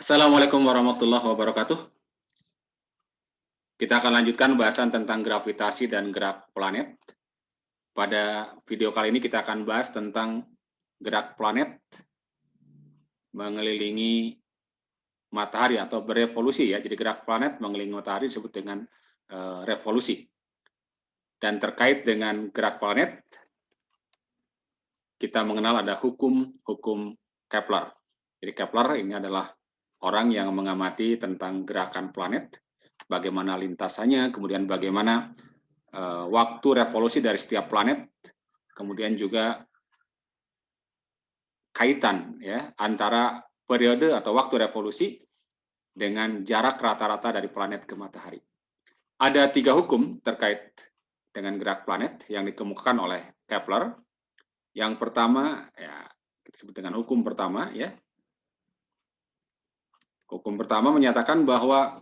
Assalamualaikum warahmatullahi wabarakatuh. Kita akan lanjutkan bahasan tentang gravitasi dan gerak planet. Pada video kali ini kita akan bahas tentang gerak planet mengelilingi matahari atau berevolusi ya. Jadi gerak planet mengelilingi matahari disebut dengan revolusi. Dan terkait dengan gerak planet, kita mengenal ada hukum Kepler. Jadi Kepler ini adalah orang yang mengamati tentang gerakan planet, bagaimana lintasannya, kemudian bagaimana waktu revolusi dari setiap planet, kemudian juga kaitan ya antara periode atau waktu revolusi dengan jarak rata-rata dari planet ke matahari. Ada 3 hukum terkait dengan gerak planet yang dikemukakan oleh Kepler. Yang pertama ya kita sebut dengan hukum pertama ya. Hukum pertama menyatakan bahwa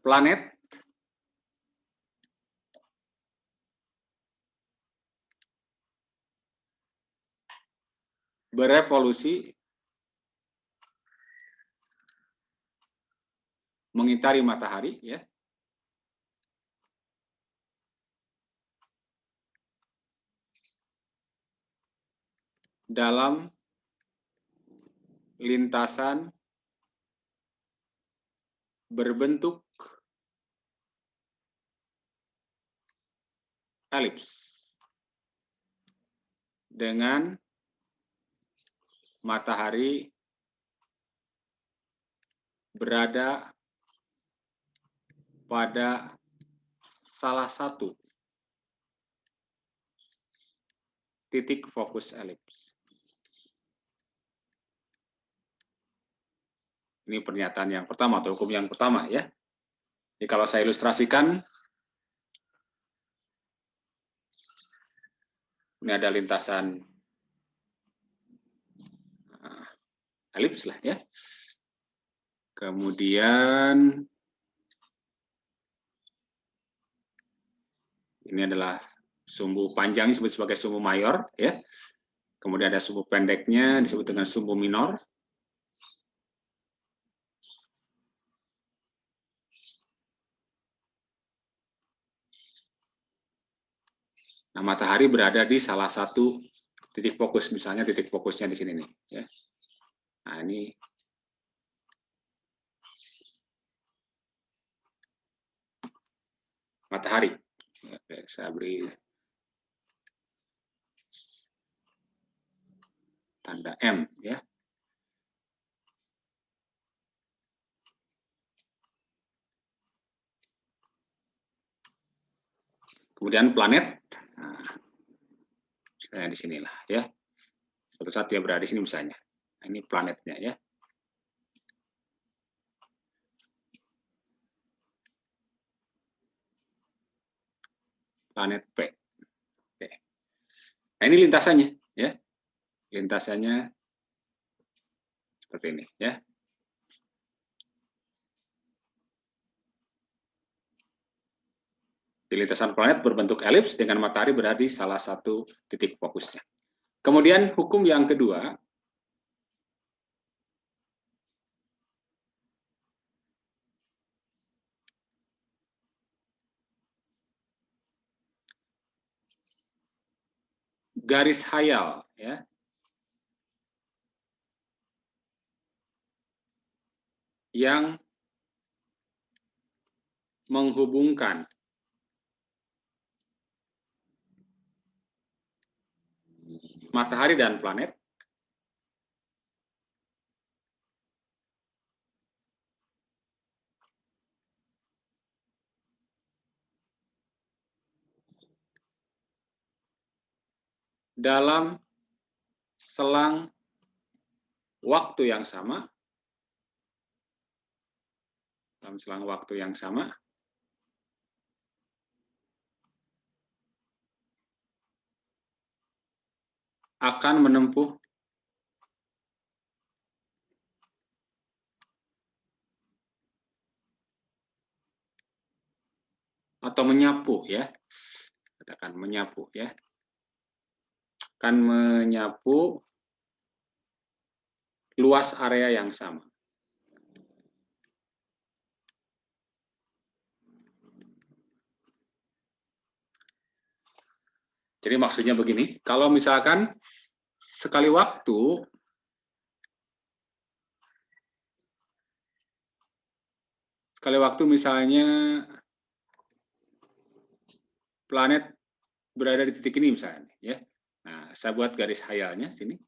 planet berevolusi mengitari matahari ya. Dalam lintasan berbentuk elips dengan matahari berada pada salah satu titik fokus elips. Ini pernyataan yang pertama atau hukum yang pertama ya. Jadi kalau saya ilustrasikan, ini ada lintasan elips lah ya. Kemudian ini adalah sumbu panjang disebut sebagai sumbu mayor ya. Kemudian ada sumbu pendeknya disebut dengan sumbu minor. Nah, matahari berada di salah satu titik fokus, misalnya titik fokusnya di sini nih ya. Nah, ini matahari. Oke, saya beri tanda M ya. Kemudian planet, nah, saya di sinilah ya. Suatu saat dia berada di sini misalnya. Nah, ini planetnya ya. Planet P. Oke. Nah, ini lintasannya ya. Lintasannya seperti ini ya. Di lintasan planet berbentuk elips dengan matahari berada di salah satu titik fokusnya. Kemudian hukum yang kedua, garis khayal ya. Yang menghubungkan matahari dan planet dalam selang waktu yang sama, akan menempuh atau menyapu ya, katakan menyapu ya, akan menyapu luas area yang sama. Jadi maksudnya begini, kalau misalkan sekali waktu misalnya planet berada di titik ini misalnya, ya. Nah, saya buat garis hayalnya sini.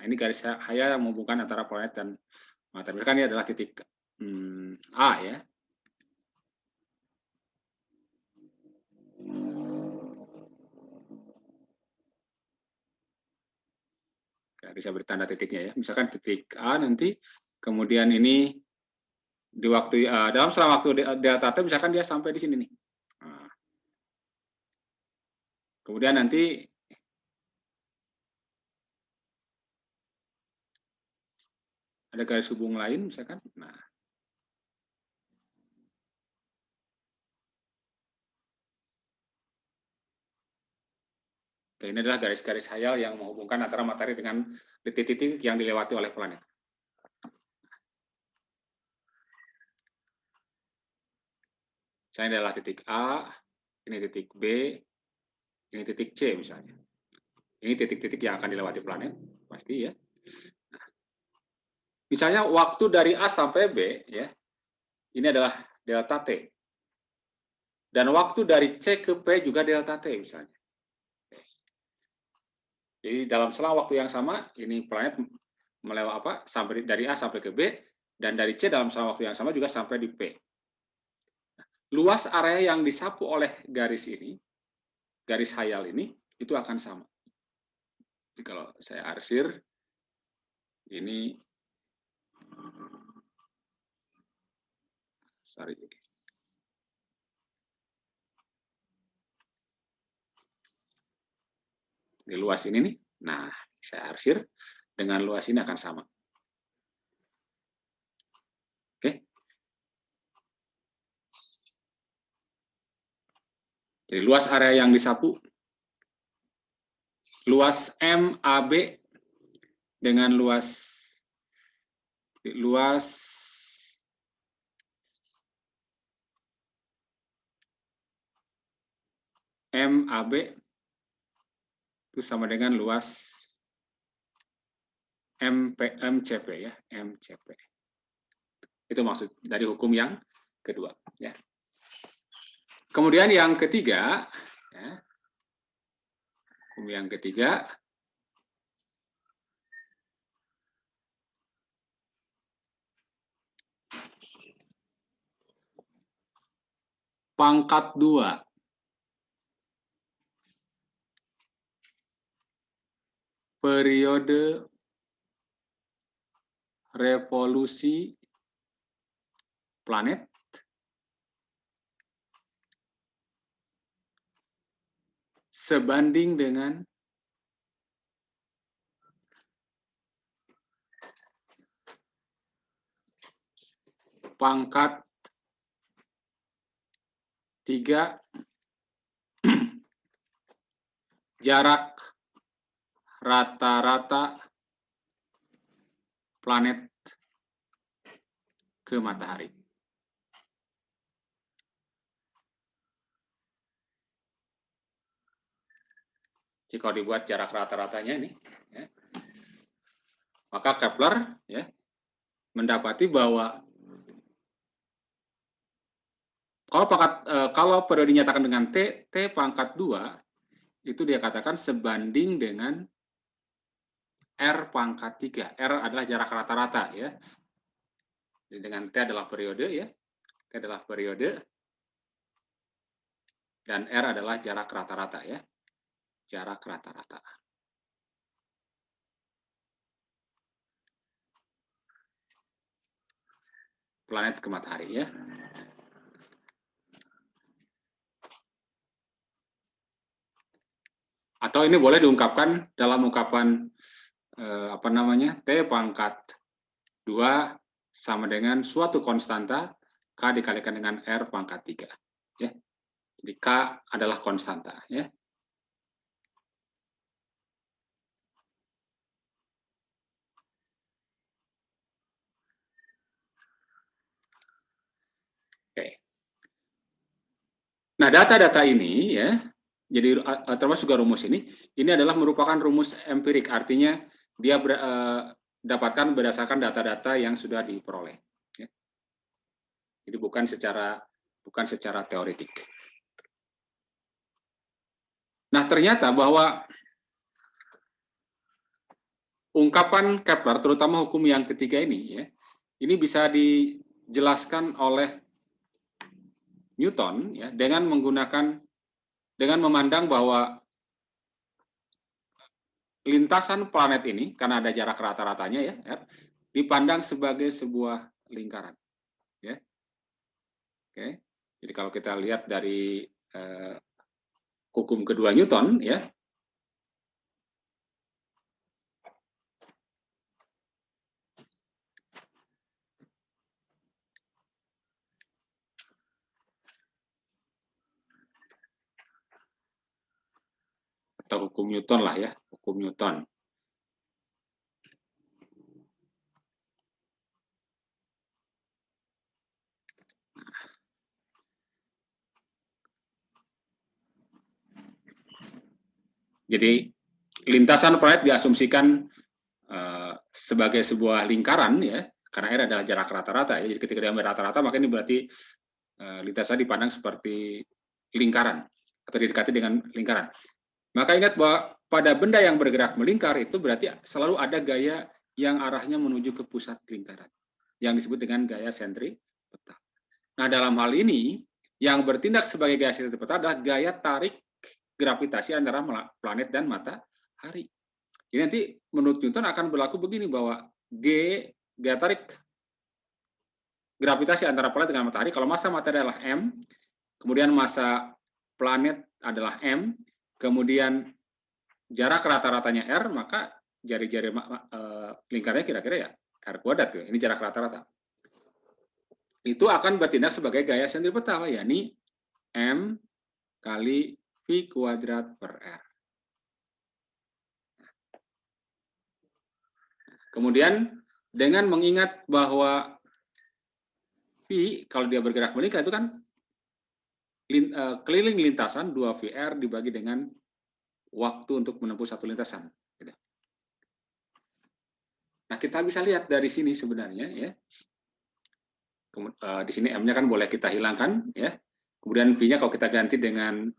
Nah, ini garis hayal yang menghubungkan antara planet dan matahari. Kan ini adalah titik A, ya. Bisa beri tanda titiknya, ya. Misalkan titik A nanti, kemudian ini di waktu dalam selang waktu delta t, misalkan dia sampai di sini nih. Nah, kemudian nanti ada garis hubung lain, misalkan. Nah, ini adalah garis-garis hayal yang menghubungkan antara matahari dengan titik-titik yang dilewati oleh planet. Misalnya adalah titik A, ini titik B, ini titik C misalnya. Ini titik-titik yang akan dilewati planet, pasti, ya. Nah, misalnya waktu dari A sampai B, ya, ini adalah delta T. Dan waktu dari C ke P juga delta T misalnya. Jadi dalam selang waktu yang sama, ini planet melewati sampai dari A sampai ke B, dan dari C dalam selang waktu yang sama juga sampai di P. Luas area yang disapu oleh garis ini, garis hayal ini, itu akan sama. Jadi kalau saya arsir, ini sorry. Di luas ini nih. Nah, saya arsir dengan luas ini akan sama. Oke. Jadi luas area yang disapu, luas MAB dengan luas MAB itu sama dengan luas MCP, ya, MCP. Itu maksud dari hukum yang kedua, ya. Kemudian yang ketiga, ya, hukum yang ketiga, pangkat 2 periode revolusi planet sebanding dengan pangkat 3 jarak rata-rata planet ke matahari. Jadi kalau dibuat jarak rata-ratanya ini, ya, maka Kepler, ya, mendapati bahwa kalau periode dinyatakan dengan T pangkat 2, itu dia katakan sebanding dengan R pangkat 3. R adalah jarak rata-rata, ya. Jadi dengan T adalah periode, ya. T adalah periode, dan R adalah jarak rata-rata, ya. Jarak rata-rata. Planet ke matahari, ya. Atau ini boleh diungkapkan dalam ungkapan T pangkat 2 sama dengan suatu konstanta K dikalikan dengan R pangkat 3. Ya. Jadi K adalah konstanta. Ya. Oke. Nah, data-data ini, ya, Jadi termasuk juga rumus ini adalah merupakan rumus empirik, artinya dia dapatkan berdasarkan data-data yang sudah diperoleh. Ya. Jadi bukan secara teoretik. Nah, ternyata bahwa ungkapan Kepler, terutama hukum yang ketiga ini, ya, ini bisa dijelaskan oleh Newton, ya, dengan memandang bahwa lintasan planet ini, karena ada jarak rata-ratanya, ya, dipandang sebagai sebuah lingkaran. Ya. Oke, jadi kalau kita lihat dari hukum kedua Newton, ya, atau hukum Newton lah, ya, hukum Newton. Jadi lintasan planet diasumsikan sebagai sebuah lingkaran, ya, karena R adalah jarak rata-rata, ya. Jadi ketika diambil rata-rata, maka ini berarti lintasan dipandang seperti lingkaran atau didekati dengan lingkaran. Maka ingat bahwa pada benda yang bergerak melingkar itu berarti selalu ada gaya yang arahnya menuju ke pusat lingkaran, yang disebut dengan gaya sentripetal. Nah, dalam hal ini yang bertindak sebagai gaya sentripetal adalah gaya tarik gravitasi antara planet dan matahari. Jadi nanti menurut Newton akan berlaku begini, bahwa gaya tarik gravitasi antara planet dengan matahari, kalau massa matahari adalah m, kemudian massa planet adalah m, kemudian jarak rata-ratanya r, maka jari-jari lingkarnya kira-kira ya r kuadrat. Ini jarak rata-rata. Itu akan bertindak sebagai gaya sentripetal, yakni m kali v kuadrat per r. Kemudian dengan mengingat bahwa V, kalau dia bergerak melingkar, itu kan keliling lintasan 2VR dibagi dengan waktu untuk menempuh satu lintasan. Nah, kita bisa lihat dari sini sebenarnya, ya. Di sini M-nya kan boleh kita hilangkan, ya. Kemudian V-nya kalau kita ganti dengan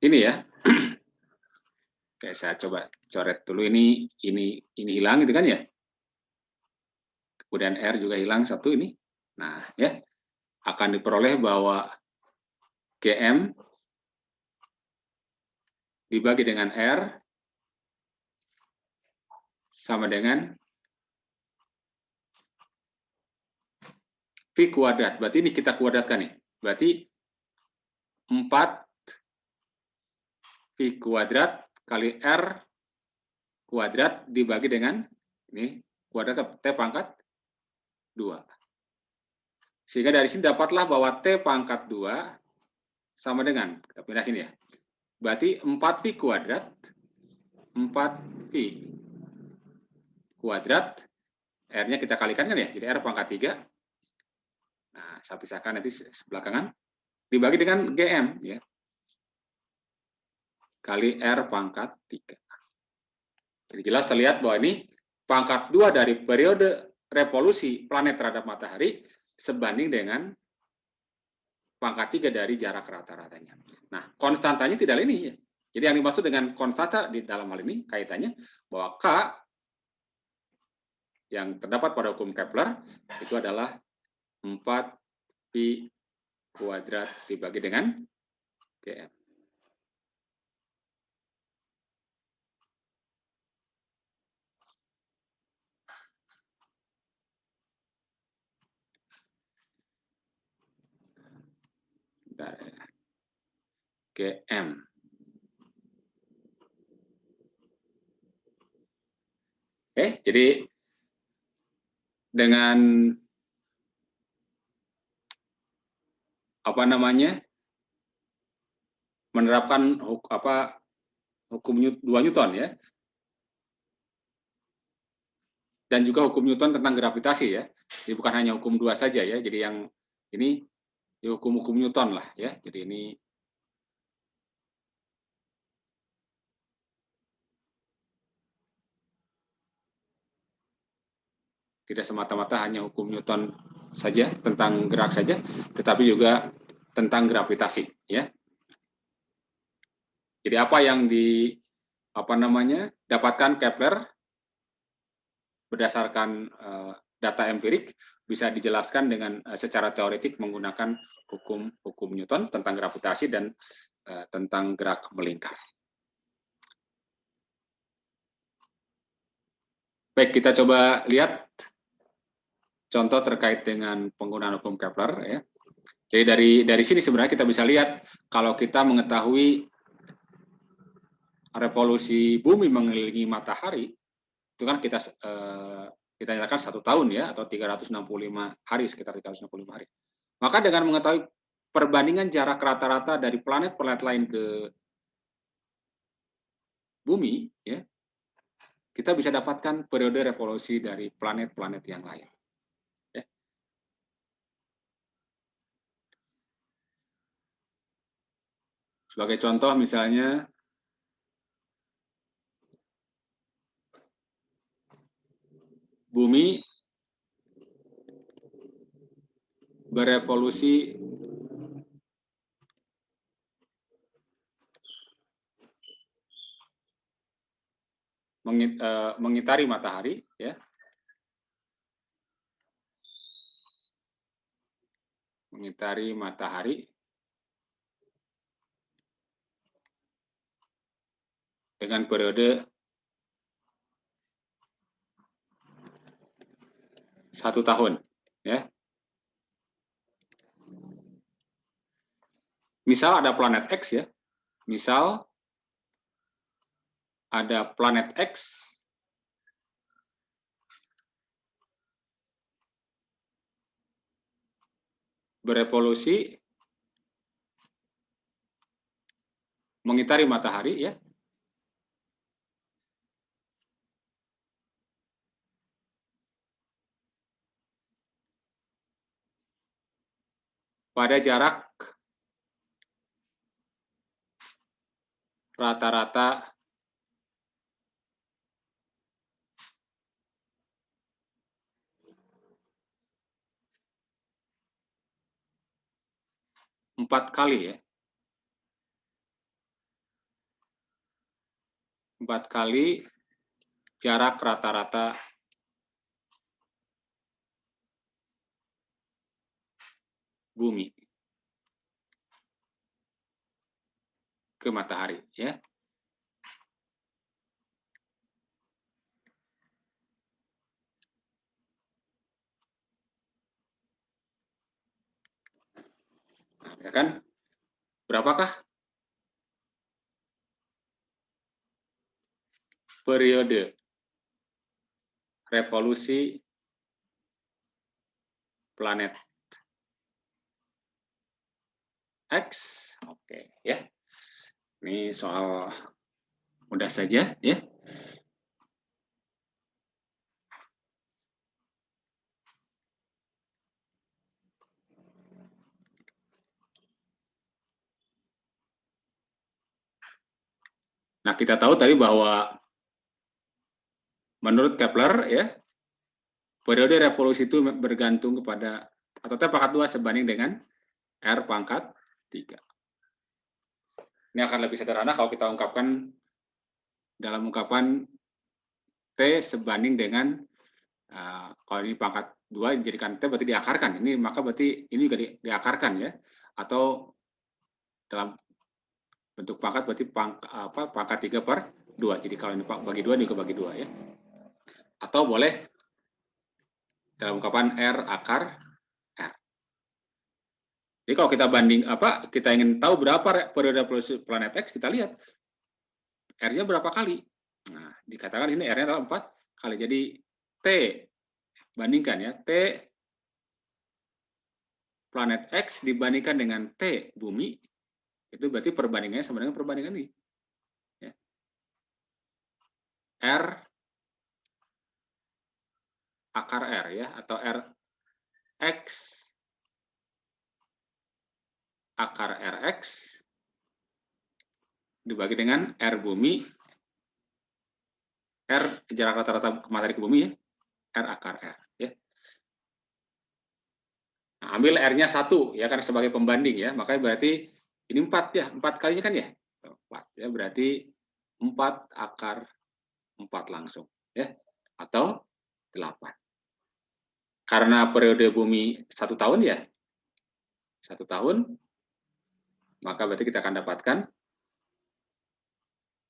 ini, ya. Oke, saya coba coret dulu ini hilang gitu kan, ya. Kemudian R juga hilang satu ini. Nah, ya, akan diperoleh bahwa GM dibagi dengan R sama dengan V kuadrat. Berarti ini kita kuadratkan nih. Berarti 4 V kuadrat kali R kuadrat dibagi dengan ini kuadrat T pangkat 2. Sehingga dari sini dapatlah bahwa T pangkat 2 sama dengan, kita pindah sini, ya. Berarti 4V kuadrat, 4V kuadrat, R-nya kita kalikan kan, ya, jadi R pangkat 3. Nah, saya pisahkan nanti sebelah kanan, dibagi dengan GM, ya, kali R pangkat 3. Jadi jelas terlihat bahwa ini pangkat 2 dari periode revolusi planet terhadap matahari sebanding dengan pangkat 3 dari jarak rata-ratanya. Nah, konstantanya tidak ini, ya. Jadi yang dimaksud dengan konstanta di dalam hal ini kaitannya bahwa K yang terdapat pada hukum Kepler itu adalah 4V kuadrat dibagi dengan GM. GM. Oke, jadi dengan menerapkan hukum 2 Newton, ya, dan juga hukum Newton tentang gravitasi, ya. Jadi bukan hanya hukum 2 saja, ya. Jadi yang ini hukum-hukum Newton lah, ya. Jadi ini Tidak semata-mata hanya hukum Newton saja, tentang gerak saja, tetapi juga tentang gravitasi, ya. Jadi apa yang dapatkan Kepler berdasarkan data empirik bisa dijelaskan dengan secara teoretik menggunakan hukum Newton tentang gravitasi dan tentang gerak melingkar. Baik, kita coba lihat contoh terkait dengan penggunaan hukum Kepler, ya. Jadi dari sini sebenarnya kita bisa lihat kalau kita mengetahui revolusi bumi mengelilingi matahari, itu kan kita nyatakan 1 tahun, ya, atau 365 hari, sekitar 365 hari. Maka dengan mengetahui perbandingan jarak rata-rata dari planet-planet lain ke bumi, ya, kita bisa dapatkan periode revolusi dari planet-planet yang lain. Ya. Sebagai contoh misalnya, bumi berevolusi mengitari matahari, ya. Mengitari matahari dengan periode 1 tahun, ya. Misal ada planet X, ya. Misal ada planet X berevolusi mengitari matahari, ya. Pada jarak rata-rata 4 kali, ya. 4 kali jarak rata-rata bumi ke matahari, ya. Nah, ya kan? Berapakah periode revolusi planet X? Oke, ya. Ini soal mudah saja, ya. Nah, kita tahu tadi bahwa menurut Kepler, ya, periode revolusi itu bergantung kepada atau T pangkat 2 sebanding dengan R pangkat 3. Ini akan lebih sederhana kalau kita ungkapkan dalam ungkapan T sebanding dengan kalau ini pangkat 2 dijadikan T berarti diakarkan. Ini maka berarti ini juga diakarkan, ya. Atau dalam bentuk pangkat berarti pangkat 3/2. Jadi kalau ini bagi 2 ini juga bagi 2, ya. Atau boleh dalam ungkapan R akar R. Jadi kalau kita kita ingin tahu berapa periode revolusi planet X, kita lihat R-nya berapa kali. Nah, dikatakan ini R-nya adalah 4 kali. Jadi T bandingkan, ya, T planet X dibandingkan dengan T bumi, itu berarti perbandingannya sama dengan perbandingan ini. Ya. R akar R, ya, atau R X akar RX dibagi dengan R bumi, R jarak rata-rata matahari ke bumi, ya, R akar R, ya. Nah, ambil R-nya 1 ya kan sebagai pembanding ya, makanya berarti ini 4 ya, 4 kalinya kan ya? 4 ya, berarti 4 akar 4 langsung ya, atau 8. Karena periode bumi 1 tahun ya, 1 tahun, maka berarti kita akan dapatkan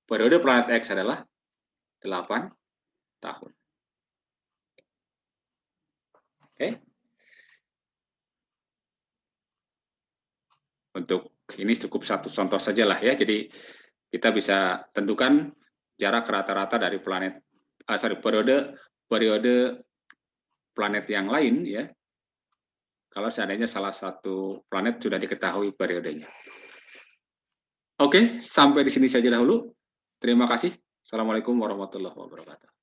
periode planet X adalah 8 tahun. Oke. Untuk ini cukup satu contoh saja lah ya. Jadi kita bisa tentukan jarak rata-rata dari planet, periode planet yang lain ya. Kalau seandainya salah satu planet sudah diketahui periodenya. Oke, sampai di sini saja dahulu. Terima kasih. Assalamualaikum warahmatullahi wabarakatuh.